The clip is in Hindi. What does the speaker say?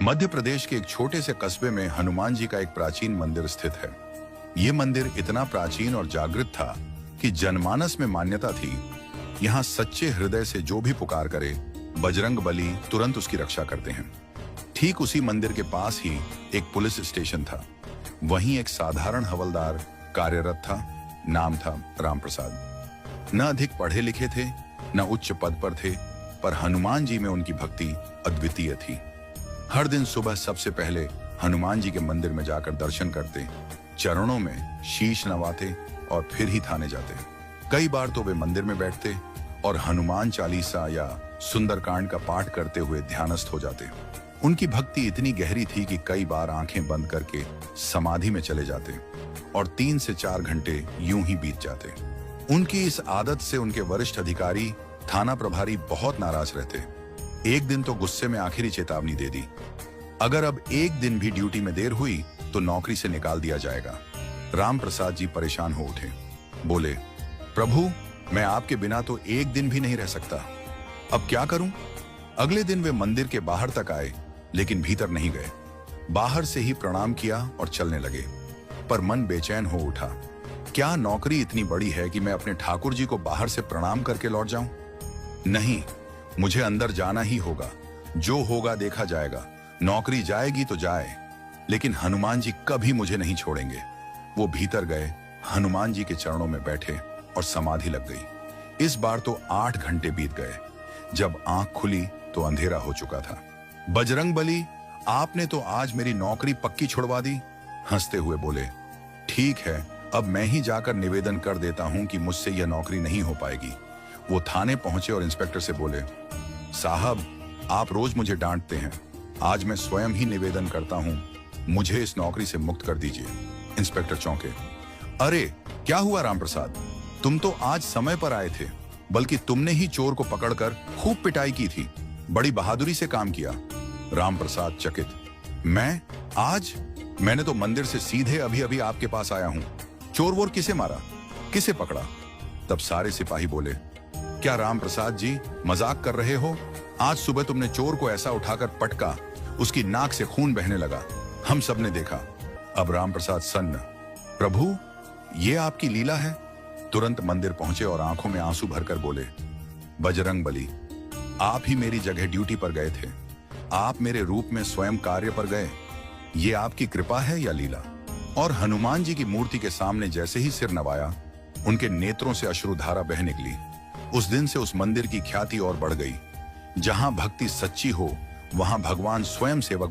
मध्य प्रदेश के एक छोटे से कस्बे में हनुमान जी का एक प्राचीन मंदिर स्थित है। ये मंदिर इतना प्राचीन और जागृत था कि जनमानस में मान्यता थी, यहाँ सच्चे हृदय से जो भी पुकार करे, बजरंग बली तुरंत उसकी रक्षा करते हैं। ठीक उसी मंदिर के पास ही एक पुलिस स्टेशन था। वहीं एक साधारण हवलदार कार्यरत था। नाम था राम प्रसाद। न अधिक पढ़े लिखे थे, न उच्च पद पर थे, पर हनुमान जी में उनकी भक्ति अद्वितीय थी। हर दिन सुबह सबसे पहले हनुमान जी के मंदिर में जाकर दर्शन करते, चरणों में शीश नवाते और फिर ही थाने जाते। कई बार तो वे मंदिर में बैठते और हनुमान चालीसा या सुंदरकांड का पाठ करते हुए ध्यानस्थ हो जाते। उनकी भक्ति इतनी गहरी थी कि कई बार आंखें बंद करके समाधि में चले जाते और 3 से 4 घंटे यूं ही बीत जाते। उनकी इस आदत से उनके वरिष्ठ अधिकारी, थाना प्रभारी बहुत नाराज रहते। एक दिन तो गुस्से में आखिरी चेतावनी दे दी, अगर अब एक दिन भी ड्यूटी में देर हुई तो नौकरी से निकाल दिया जाएगा। राम प्रसाद जी परेशान हो उठे। बोले, प्रभु, मैं आपके बिना तो एक दिन भी नहीं रह सकता, अब क्या करूं? अगले दिन वे मंदिर के बाहर तक आए, लेकिन भीतर नहीं गए। बाहर से ही प्रणाम किया और चलने लगे, पर मन बेचैन हो उठा। क्या नौकरी इतनी बड़ी है कि मैं अपने ठाकुर जी को बाहर से प्रणाम करके लौट जाऊं? नहीं, मुझे अंदर जाना ही होगा। जो होगा देखा जाएगा। नौकरी जाएगी तो जाए, लेकिन हनुमान जी कभी मुझे नहीं छोड़ेंगे। वो भीतर गए, हनुमान जी के चरणों में बैठे और समाधि लग गई। इस बार तो 8 घंटे बीत गए। जब आंख खुली तो अंधेरा हो चुका था। बजरंग बली, आपने तो आज मेरी नौकरी पक्की छुड़वा दी। हंसते हुए बोले, ठीक है, अब मैं ही जाकर निवेदन कर देता हूं कि मुझसे यह नौकरी नहीं हो पाएगी। वो थाने पहुंचे और इंस्पेक्टर से बोले, साहब, आप रोज मुझे डांटते हैं, आज मैं स्वयं ही निवेदन करता हूं, मुझे इस नौकरी से मुक्त कर दीजिए। इंस्पेक्टर चौंके। अरे क्या हुआ राम प्रसाद, तुम तो आज समय पर आए थे, बल्कि तुमने ही चोर को पकड़कर खूब पिटाई की थी। बड़ी बहादुरी से काम किया। राम प्रसाद चकित। मैं आज? मैंने तो मंदिर से सीधे अभी अभी आपके पास आया हूं। चोर वोर किसे मारा, किसे पकड़ा? तब सारे सिपाही बोले, क्या राम प्रसाद जी मजाक कर रहे हो? आज सुबह तुमने चोर को ऐसा उठाकर पटका, उसकी नाक से खून बहने लगा, हम सब ने देखा। अब राम प्रसाद सन्न। प्रभु, ये आपकी लीला है? तुरंत मंदिर पहुंचे और आंखों में आंसू भरकर बोले, बजरंग बली, आप ही मेरी जगह ड्यूटी पर गए थे, आप मेरे रूप में स्वयं कार्य पर गए, ये आपकी कृपा है या लीला? और हनुमान जी की मूर्ति के सामने जैसे ही सिर नवाया, उनके नेत्रों से अश्रुधारा बह निकली। उस दिन से उस मंदिर की ख्याति और बढ़ गई। जहां भक्ति सच्ची हो, वहां भगवान स्वयं सेवक